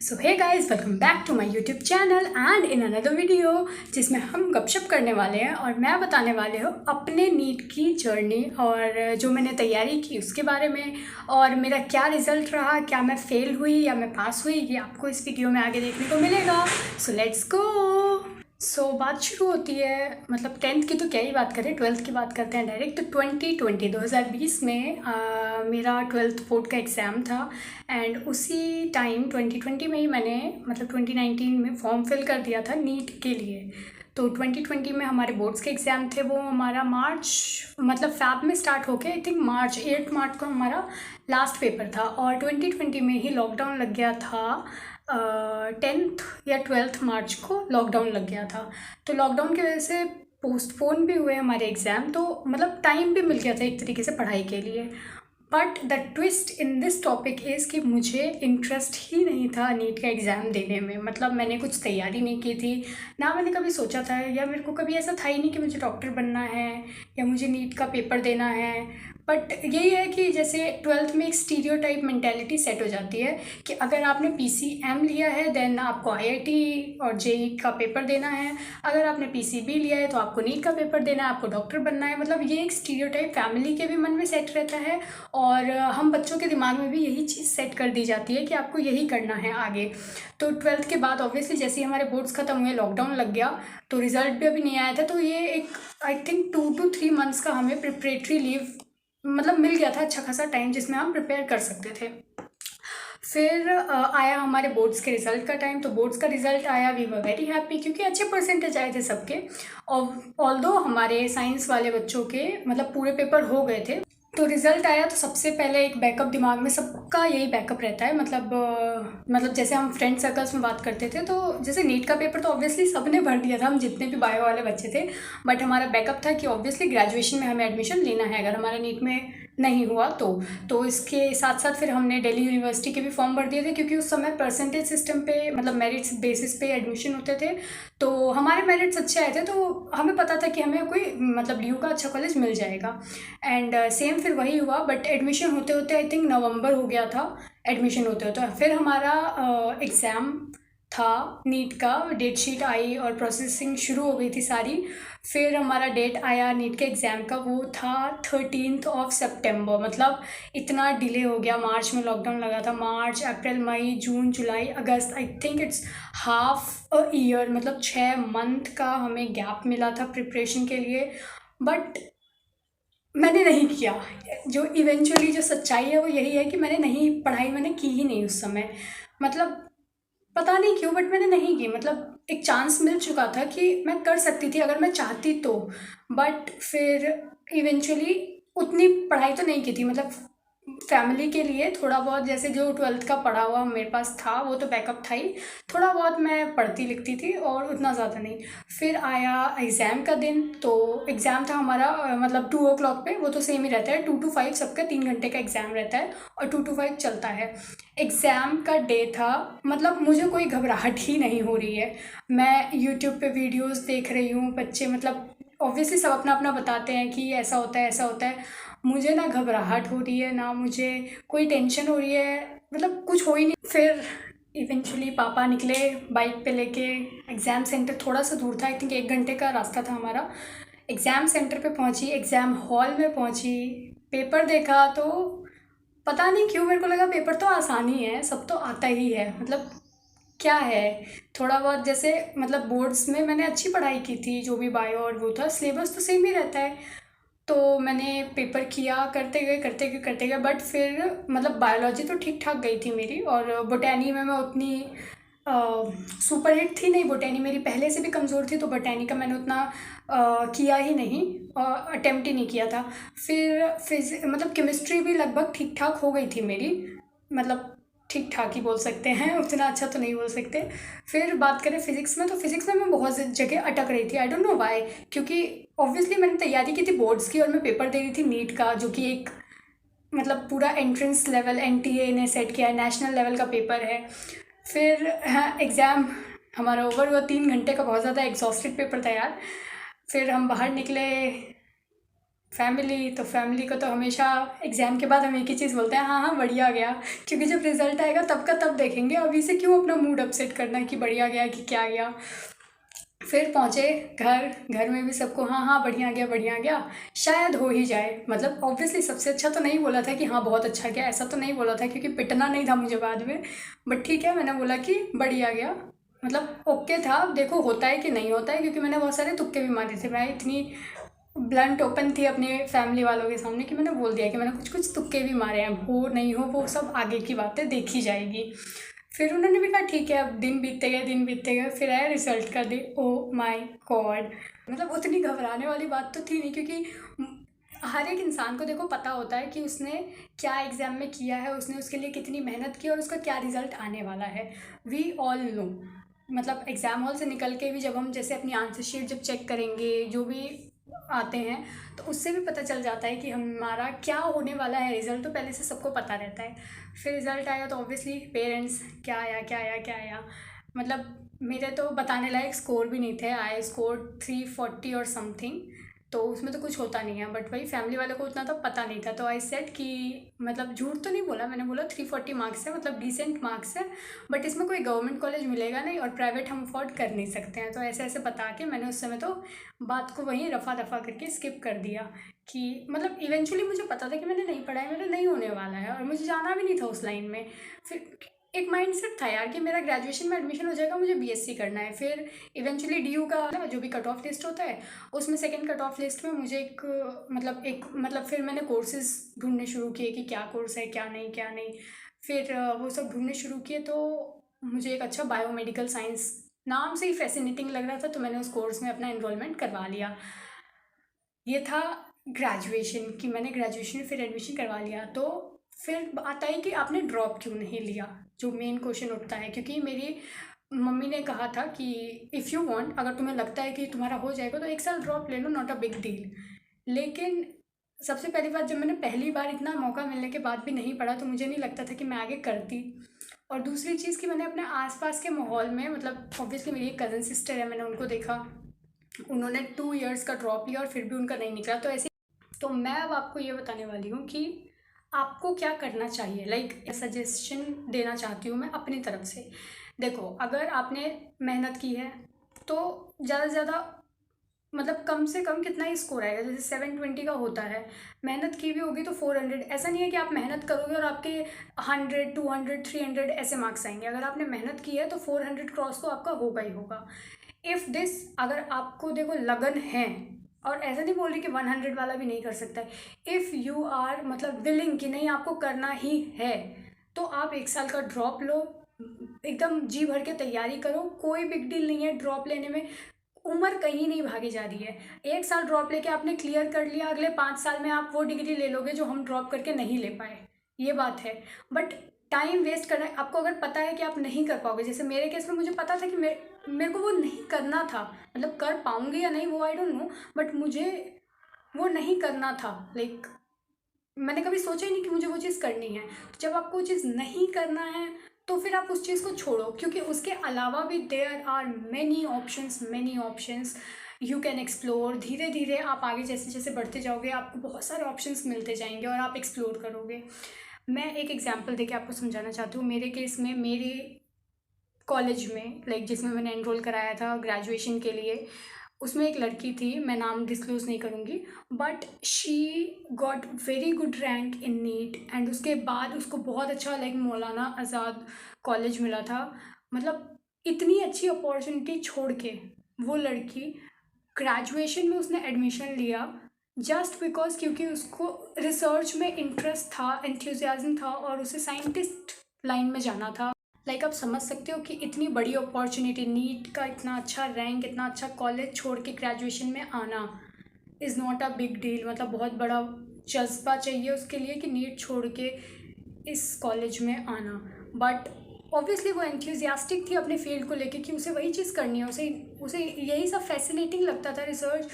So hey guys, welcome back to my YouTube channel and in another video जिसमें हम गपशप करने वाले हैं और मैं बताने वाले हूँ अपने नीट की जर्नी और जो मैंने तैयारी की उसके बारे में और मेरा क्या रिज़ल्ट रहा, क्या मैं फ़ेल हुई या मैं पास हुई, ये आपको इस वीडियो में आगे देखने को मिलेगा। So let's go. बात शुरू होती है, मतलब 10th की तो क्या ही बात करें, 12th की बात करते हैं डायरेक्ट। 2020 में मेरा 12th बोर्ड का एग्ज़ाम था एंड उसी टाइम 2020 में ही मैंने मतलब 2019 में फॉर्म फिल कर दिया था नीट के लिए। तो 2020 में हमारे बोर्ड्स के एग्ज़ाम थे, वो हमारा मार्च मतलब फैब में स्टार्ट होके आई थिंक 8 मार्च को हमारा लास्ट पेपर था और 2020 में ही लॉकडाउन लग गया था। 10th या 12th मार्च को लॉकडाउन लग गया था, तो लॉकडाउन की वजह से पोस्टपोन भी हुए हमारे एग्ज़ाम, तो मतलब टाइम भी मिल गया था एक तरीके से पढ़ाई के लिए। But the twist in this topic is कि मुझे इंटरेस्ट ही नहीं था नीट का एग्ज़ाम देने में। मतलब मैंने कुछ तैयारी नहीं की थी, ना मैंने कभी सोचा था, या मेरे को कभी ऐसा था ही नहीं कि मुझे डॉक्टर बनना है या मुझे नीट का पेपर देना है। बट यही है कि जैसे 12th में एक स्टीरियोटाइप मेंटेलिटी सेट हो जाती है कि अगर आपने PCM लिया है देन आपको IIT और JEE का पेपर देना है, अगर आपने PCB लिया है तो आपको नीट का पेपर देना है, आपको डॉक्टर बनना है। मतलब ये एक स्टीरियोटाइप फैमिली के भी मन में सेट रहता है और हम बच्चों के दिमाग में भी यही चीज़ सेट कर दी जाती है कि आपको यही करना है आगे। तो 12th के बाद ऑब्वियसली जैसे ही हमारे बोर्ड्स ख़त्म हुए, लॉकडाउन लग गया, तो रिज़ल्ट भी अभी नहीं आया था, तो ये एक आई थिंक 2 to 3 मंथ्स का हमें प्रिपरेटरी लीव मतलब मिल गया था, अच्छा खासा टाइम जिसमें हम प्रिपेयर कर सकते थे। फिर आया हमारे बोर्ड्स के रिज़ल्ट का टाइम, तो बोर्ड्स का रिज़ल्ट आया, वी वर वेरी हैप्पी क्योंकि अच्छे परसेंटेज आए थे सबके। और ऑल्दो हमारे साइंस वाले बच्चों के मतलब पूरे पेपर हो गए थे, तो रिज़ल्ट आया तो सबसे पहले एक बैकअप दिमाग में सबका यही बैकअप रहता है। मतलब जैसे हम फ्रेंड सर्कल्स में बात करते थे, तो जैसे नीट का पेपर तो ऑब्वियसली सब ने भर दिया था, हम जितने भी बायो वाले बच्चे थे, बट हमारा बैकअप था कि ऑब्वियसली ग्रेजुएशन में हमें एडमिशन लेना है अगर हमारा नीट में नहीं हुआ तो इसके साथ साथ फिर हमने दिल्ली यूनिवर्सिटी के भी फॉर्म भर दिए थे क्योंकि उस समय परसेंटेज सिस्टम पे मतलब मेरिट्स बेसिस पे एडमिशन होते थे, तो हमारे मेरिट्स अच्छे आए थे, तो हमें पता था कि हमें कोई मतलब DU का अच्छा कॉलेज मिल जाएगा। एंड सेम फिर वही हुआ, बट एडमिशन होते होते आई थिंक नवंबर हो गया था। एडमिशन होते होते फिर हमारा एग्ज़ाम था नीट का, डेट शीट आई और प्रोसेसिंग शुरू हो गई थी सारी। फिर हमारा डेट आया नीट के एग्ज़ाम का, वो था 13 सितंबर। मतलब इतना डिले हो गया, मार्च में लॉकडाउन लगा था, मार्च अप्रैल मई जून जुलाई अगस्त, I think it's half a year, मतलब 6 मंथ का हमें गैप मिला था प्रिपरेशन के लिए। बट मैंने नहीं किया, जो इवेंचुअली जो सच्चाई है वो यही है कि मैंने नहीं पढ़ाई, मैंने की ही नहीं उस समय। मतलब पता नहीं क्यों, बट मैंने नहीं की। मतलब एक चांस मिल चुका था कि मैं कर सकती थी अगर मैं चाहती तो, बट फिर इवेंचुअली उतनी पढ़ाई तो नहीं की थी। मतलब फैमिली के लिए थोड़ा बहुत, जैसे जो 12th का पढ़ा हुआ मेरे पास था वो तो बैकअप था ही, थोड़ा बहुत मैं पढ़ती लिखती थी और उतना ज़्यादा नहीं। फिर आया एग्ज़ाम का दिन, तो एग्ज़ाम था हमारा मतलब 2 o'clock पे, वो तो सेम ही रहता है, 2 to 5 सबका 3 घंटे का एग्ज़ाम रहता है और 2 to 5 चलता है। एग्ज़ाम का डे था, मतलब मुझे कोई घबराहट ही नहीं हो रही है। मैं यूट्यूब पे वीडियोस देख रही हूँ, बच्चे मतलब ऑब्वियसली सब अपना अपना बताते हैं कि ऐसा होता है ऐसा होता है। मुझे ना घबराहट हो रही है ना मुझे कोई टेंशन हो रही है, मतलब कुछ हो ही नहीं। फिर इवेंचुअली पापा निकले बाइक पे लेके, एग्ज़ाम सेंटर थोड़ा सा दूर था, आई थिंक 1 घंटे का रास्ता था हमारा। एग्ज़ाम सेंटर पे पहुंची, एग्ज़ाम हॉल में पहुंची, पेपर देखा, तो पता नहीं क्यों मेरे को लगा पेपर तो आसान ही है, सब तो आता ही है, मतलब क्या है। थोड़ा बहुत जैसे मतलब बोर्ड्स में मैंने अच्छी पढ़ाई की थी, जो भी बायो और वो था, सिलेबस तो सेम ही रहता है। तो मैंने पेपर किया, करते गए, बट फिर मतलब बायोलॉजी तो ठीक ठाक गई थी मेरी, और बोटैनी में मैं उतनी सुपर हिट थी नहीं। बोटैनी मेरी पहले से भी कमज़ोर थी, तो बोटैनी का मैंने उतना किया ही नहीं, अटेम्प्ट ही नहीं किया था। फिर मतलब केमिस्ट्री भी लगभग ठीक ठाक हो गई थी मेरी, मतलब ठीक ठाक ही बोल सकते हैं, उतना अच्छा तो नहीं बोल सकते। फिर बात करें फिज़िक्स में, तो फिज़िक्स में मैं बहुत जगह अटक रही थी, आई डोंट नो व्हाई, क्योंकि ऑब्वियसली मैंने तैयारी की थी बोर्ड्स की और मैं पेपर दे रही थी नीट का, जो कि एक मतलब पूरा एंट्रेंस लेवल NTA ने सेट किया है, नेशनल लेवल का पेपर है। फिर हाँ, एग्ज़ाम हमारा ओवर हुआ, 3 घंटे का बहुत ज़्यादा एग्जॉस्टेड पेपर था यार। फिर हम बाहर निकले, फैमिली को तो हमेशा एग्ज़ाम के बाद हम एक ही चीज़ बोलते हैं, हाँ हाँ बढ़िया गया। क्योंकि जब रिज़ल्ट आएगा तब का तब देखेंगे, अभी से क्यों अपना मूड अपसेट करना कि बढ़िया गया कि क्या गया। फिर पहुँचे घर, घर में भी सबको हाँ हाँ बढ़िया गया, शायद हो ही जाए। मतलब ऑब्वियसली सबसे अच्छा तो नहीं बोला था कि हाँ बहुत अच्छा गया, ऐसा तो नहीं बोला था क्योंकि पिटना नहीं था मुझे बाद में। बट ठीक है, मैंने बोला कि बढ़िया गया, मतलब ओके था। अब देखो होता है कि नहीं होता है, क्योंकि मैंने बहुत सारे तुक्के भी मारे थे। मैं इतनी ब्लंट ओपन थी अपने फैमिली वालों के सामने कि मैंने बोल दिया कि मैंने कुछ कुछ तुक्के भी मारे हैं, हो नहीं हो वो सब आगे की बातें देखी जाएगी। फिर उन्होंने भी कहा ठीक है, अब दिन बीतते गए, फिर आया रिजल्ट का दिन। ओ माय गॉड, मतलब उतनी घबराने वाली बात तो थी नहीं, क्योंकि हर एक इंसान को देखो पता होता है कि उसने क्या एग्ज़ाम में किया है, उसने उसके लिए कितनी मेहनत की और उसका क्या रिज़ल्ट आने वाला है। We all know. मतलब एग्ज़ाम हॉल से निकल के भी जब हम जैसे अपनी आंसर शीट जब चेक करेंगे, जो भी आते हैं, तो उससे भी पता चल जाता है कि हमारा क्या होने वाला है। रिज़ल्ट तो पहले से सबको पता रहता है। फिर रिज़ल्ट आया तो ऑब्वियसली पेरेंट्स, क्या आया। मतलब मेरे तो बताने लायक स्कोर भी नहीं थे। आई स्कोर 340 और समथिंग, तो उसमें तो कुछ होता नहीं है। बट वही फैमिली वालों को उतना तो पता नहीं था, तो आई सेड कि मतलब झूठ तो नहीं बोला, मैंने बोला 340 मार्क्स है, मतलब डिसेंट मार्क्स है, बट इसमें कोई गवर्नमेंट कॉलेज मिलेगा नहीं और प्राइवेट हम अफोर्ड कर नहीं सकते हैं। तो ऐसे ऐसे बता के मैंने उस समय तो बात को वहीं रफा दफा करके स्किप कर दिया। कि मतलब इवेंचुअली मुझे पता था कि मैंने नहीं पढ़ा है, मेरा नहीं होने वाला है और मुझे जाना भी नहीं था उस लाइन में। फिर एक माइंडसेट था यार कि मेरा ग्रेजुएशन में एडमिशन हो जाएगा, मुझे बीएससी करना है। फिर इवेंचुअली डीयू का जो भी कट ऑफ लिस्ट होता है, उसमें सेकंड कट ऑफ लिस्ट में मुझे एक फिर मैंने कोर्सेज ढूंढने शुरू किए कि क्या कोर्स है, क्या नहीं। फिर वो सब ढूंढने शुरू किए, तो मुझे एक अच्छा बायोमेडिकल साइंस नाम से ही फैसिनेटिंग लग रहा था, तो मैंने उस कोर्स में अपना एनरोलमेंट करवा लिया। ये था ग्रेजुएशन कि मैंने ग्रेजुएशन में फिर एडमिशन करवा लिया। तो फिर आता है कि आपने ड्रॉप क्यों नहीं लिया, जो मेन क्वेश्चन उठता है। क्योंकि मेरी मम्मी ने कहा था कि इफ़ यू वांट, अगर तुम्हें लगता है कि तुम्हारा हो जाएगा तो एक साल ड्रॉप ले लो, नॉट अ बिग डील। लेकिन सबसे पहली बात, जब मैंने पहली बार इतना मौका मिलने के बाद भी नहीं पढ़ा, तो मुझे नहीं लगता था कि मैं आगे करती। और दूसरी चीज़ कि मैंने अपने आसपास के माहौल में, मतलब ऑब्वियसली मेरी एक कज़न सिस्टर है, मैंने उनको देखा, उन्होंने 2 इयर्स का ड्रॉप लिया और फिर भी उनका नहीं निकला। तो ऐसे, तो मैं अब आपको ये बताने वाली हूँ कि आपको क्या करना चाहिए। सजेशन देना चाहती हूँ मैं अपनी तरफ से। देखो, अगर आपने मेहनत की है तो ज़्यादा से ज़्यादा, मतलब कम से कम कितना ही स्कोर आएगा, जैसे 720 का होता है। मेहनत की भी होगी तो 400। ऐसा नहीं है कि आप मेहनत करोगे और आपके 100, 200, 300 ऐसे मार्क्स आएंगे। अगर आपने मेहनत की है तो 400 क्रॉस तो आपका होगा ही होगा। इफ़ दिस, अगर आपको देखो लगन है, और ऐसा नहीं बोल रही कि 100 वाला भी नहीं कर सकता है। इफ़ यू आर मतलब विलिंग कि नहीं आपको करना ही है, तो आप एक साल का ड्रॉप लो, एकदम जी भर के तैयारी करो। कोई बिग डील नहीं है ड्रॉप लेने में, उम्र कहीं नहीं भागी जा रही है। एक साल ड्रॉप लेके आपने क्लियर कर लिया, अगले 5 साल में आप वो डिग्री ले लोगे जो हम ड्रॉप करके नहीं ले पाए, ये बात है। बट टाइम वेस्ट करना, आपको अगर पता है कि आप नहीं कर पाओगे, जैसे मेरे केस में मुझे पता था कि मेरे को वो नहीं करना था। मतलब कर पाऊंगी या नहीं वो आई डोंट नो, बट मुझे वो नहीं करना था। मैंने कभी सोचा ही नहीं कि मुझे वो चीज़ करनी है। तो जब आपको वो चीज़ नहीं करना है तो फिर आप उस चीज़ को छोड़ो, क्योंकि उसके अलावा भी there are many options you can explore. धीरे धीरे आप आगे जैसे जैसे बढ़ते जाओगे, आपको बहुत सारे ऑप्शंस मिलते जाएंगे और आप एक्सप्लोर करोगे। मैं एक एग्जांपल देके आपको समझाना चाहती हूँ। मेरे केस में, मेरे कॉलेज में, जिसमें मैंने एनरोल कराया था ग्रेजुएशन के लिए, उसमें एक लड़की थी, मैं नाम डिस्क्लोज़ नहीं करूँगी, but she got very good rank in NEET. And उसके बाद उसको बहुत अच्छा मौलाना आज़ाद कॉलेज मिला था। मतलब इतनी अच्छी अपॉर्चुनिटी छोड़ के वो लड़की ग्रेजुएशन में उसने एडमिशन लिया, जस्ट बिकॉज क्योंकि उसको रिसर्च में इंटरेस्ट था, एंथुजियाज्म था और उसे साइंटिस्ट लाइन में जाना था। आप समझ सकते हो कि इतनी बड़ी अपॉर्चुनिटी, नीट का इतना अच्छा रैंक, इतना अच्छा कॉलेज छोड़ के ग्रेजुएशन में आना is not a big deal. मतलब बहुत बड़ा जज्बा चाहिए उसके लिए कि नीट छोड़ के इस कॉलेज में आना। बट ऑब्वियसली वो एंथुजियास्टिक थी अपने फील्ड को लेके कि उसे वही चीज़ करनी है, उसे उसे यही सब फैसिनेटिंग लगता था, रिसर्च।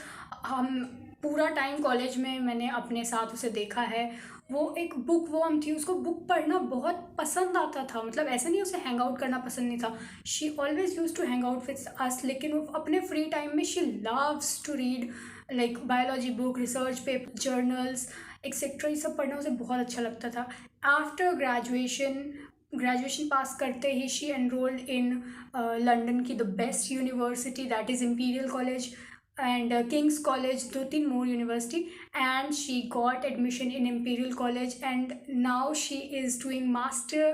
हम पूरा टाइम कॉलेज में मैंने अपने साथ उसे देखा है। वो एक बुक वर्म थी, उसको बुक पढ़ना बहुत पसंद आता था। मतलब ऐसा नहीं उसे हैंग आउट करना पसंद नहीं था, she always use to hang out with us. लेकिन वो अपने फ्री टाइम में she loves to read, like biology book, research paper, journals etcetera, ये सब पढ़ना उसे बहुत अच्छा लगता था। आफ्टर ग्रेजुएशन पास करते ही शी एनरोल्ड इन लंदन की the best university, that is imperial college and Kings college, 2-3 more university, and she got admission in imperial college, and now she is doing master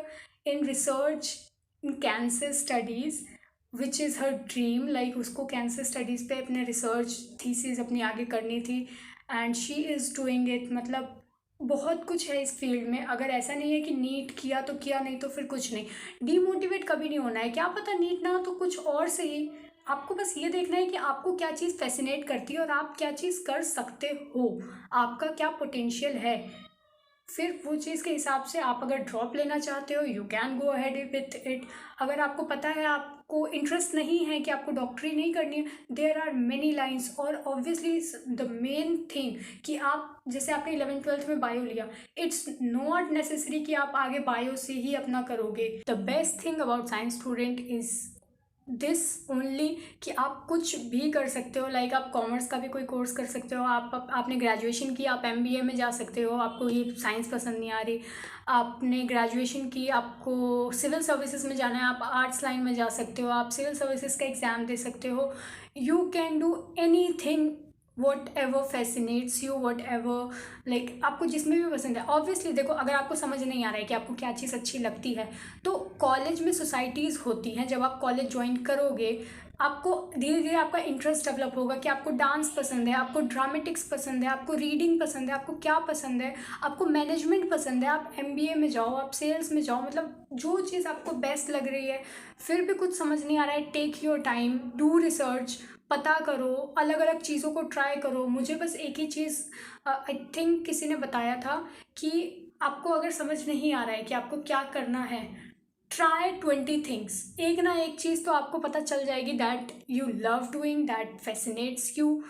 in research in cancer studies, which is her dream. like उसको cancer studies पे अपने research thesis अपनी आगे करनी थी, and she is doing it. मतलब बहुत कुछ है इस फील्ड में। अगर ऐसा नहीं है कि नीट किया तो किया, नहीं तो फिर कुछ नहीं। डीमोटिवेट कभी नहीं होना है। क्या पता नीट ना हो तो कुछ और सही, आपको बस ये देखना है कि आपको क्या चीज़ फैसिनेट करती है और आप क्या चीज़ कर सकते हो, आपका क्या पोटेंशियल है। फिर वो चीज़ के हिसाब से आप अगर ड्रॉप लेना चाहते हो, you can go ahead with it. अगर आपको पता है आपको इंटरेस्ट नहीं है कि आपको डॉक्टरी नहीं करनी है, देयर आर मेनी लाइन्स। और ऑब्वियसली द मेन थिंग कि आप, जैसे आपने 11th-12th में बायो लिया, इट्स नॉट नेसेसरी कि आप आगे बायो से ही अपना करोगे। The best thing about science student is this only कि आप कुछ भी कर सकते हो। लाइक आप कॉमर्स का भी कोई कोर्स कर सकते हो। आपने ग्रेजुएशन की, आप MBA में जा सकते हो। आपको ये साइंस पसंद नहीं आ रही, आपने ग्रेजुएशन की, आपको सिविल सर्विसेज में जाना है, आप आर्ट्स लाइन में जा सकते हो, आप सिविल सर्विसेज का एग्ज़ाम दे सकते हो। You can do any thing what ever fascinates you, what ever like आपको जिसमें भी पसंद है। ऑब्वियसली देखो, अगर आपको समझ नहीं आ रहा है कि आपको क्या चीज़ अच्छी लगती है, तो कॉलेज में सोसाइटीज़ होती हैं। जब आप कॉलेज ज्वाइन करोगे, आपको धीरे धीरे आपका इंटरेस्ट डेवलप होगा कि आपको डांस पसंद है, आपको ड्रामेटिक्स पसंद है, आपको रीडिंग पसंद है, आपको क्या पसंद है, आपको मैनेजमेंट पसंद है, आप MBA में जाओ, आप सेल्स में जाओ, मतलब जो चीज़ आपको बेस्ट लग रही है। फिर भी कुछ समझ नहीं आ रहा है, take your time, do research, पता करो, अलग अलग चीज़ों को ट्राई करो। मुझे बस एक ही चीज़ आई थिंक किसी ने बताया था कि आपको अगर समझ नहीं आ रहा है कि आपको क्या करना है, ट्राई 20 थिंग्स। एक ना एक चीज़ तो आपको पता चल जाएगी that you love doing, that fascinates you.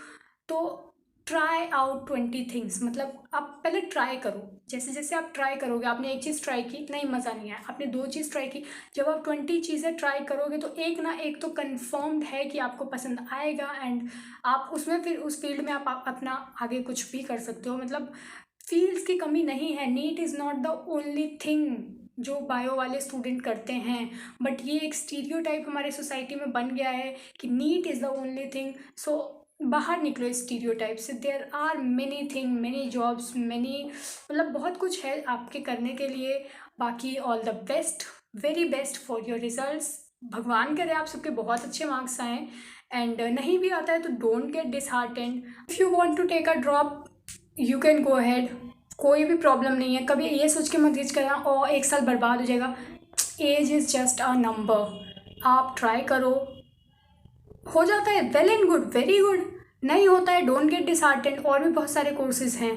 तो ट्राई आउट 20 थिंग्स, मतलब आप पहले ट्राई करो। जैसे जैसे आप ट्राई करोगे, आपने एक चीज़ ट्राई की, नहीं मज़ा नहीं आया, आपने 2 चीज़ ट्राई की, जब आप 20 चीज़ें ट्राई करोगे तो एक ना एक तो कन्फर्म्ड है कि आपको पसंद आएगा, एंड आप उसमें फिर उस फील्ड में आप अपना आगे कुछ भी कर सकते हो। मतलब फील्ड्स की कमी नहीं है। NEET is not the only thing जो बायो वाले स्टूडेंट करते हैं, बट ये एक स्टीरियोटाइप हमारे सोसाइटी में बन गया है कि NEET is the only thing. So बाहर निकलो इस स्टीरियोटाइप से। There are many thing, many jobs, many, मतलब बहुत कुछ है आपके करने के लिए। बाकी all the best, very best for your results. भगवान करे आप सबके बहुत अच्छे मार्क्स आएँ, एंड नहीं भी आता है तो don't get disheartened. If you want to take a drop, you can go ahead, कोई भी प्रॉब्लम नहीं है। कभी ये सोच के मत रीच करना और 1 साल बर्बाद हो जाएगा। Age is just a number. आप ट्राई करो, हो जाता है well and good, very good. नहीं होता है, डोंट गेट डिसहार्टेंड। और भी बहुत सारे कोर्सेज हैं,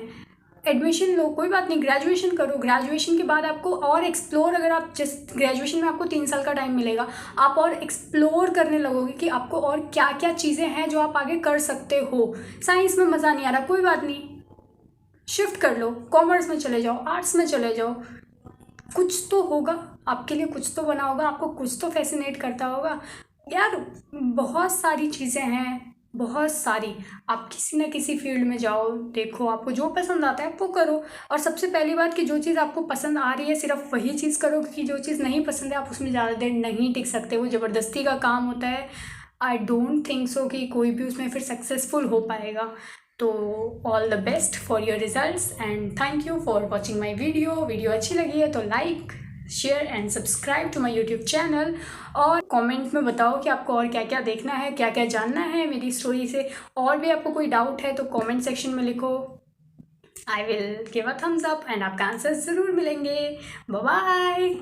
एडमिशन लो, कोई बात नहीं, ग्रेजुएशन करो। ग्रेजुएशन के बाद आपको और एक्सप्लोर, अगर आप जिस ग्रेजुएशन में आपको 3 साल का टाइम मिलेगा, आप और एक्सप्लोर करने लगोगे कि आपको और क्या क्या चीज़ें हैं जो आप आगे कर सकते हो। साइंस में मज़ा नहीं आ रहा, कोई बात नहीं, शिफ्ट कर लो, कॉमर्स में चले जाओ, आर्ट्स में चले जाओ, कुछ तो होगा आपके लिए, कुछ तो बना होगा, आपको कुछ तो फैसिनेट करता होगा यार। बहुत सारी चीज़ें हैं, बहुत सारी। आप किसी न किसी फील्ड में जाओ, देखो आपको जो पसंद आता है वो करो। और सबसे पहली बात कि जो चीज़ आपको पसंद आ रही है सिर्फ वही चीज़ करो, क्योंकि जो चीज़ नहीं पसंद है आप उसमें ज़्यादा देर नहीं टिक सकते, वो ज़बरदस्ती का काम होता है। आई डोंट थिंक सो कि कोई भी उसमें फिर सक्सेसफुल हो पाएगा। तो all the best for your results, and thank you for watching my video अच्छी लगी है तो like, share and subscribe to my YouTube channel. और कमेंट में बताओ कि आपको और क्या क्या देखना है, क्या क्या जानना है मेरी स्टोरी से। और भी आपको कोई डाउट है तो कमेंट सेक्शन में लिखो, I will give a thumbs up, and आपका आंसर ज़रूर मिलेंगे। Bye bye.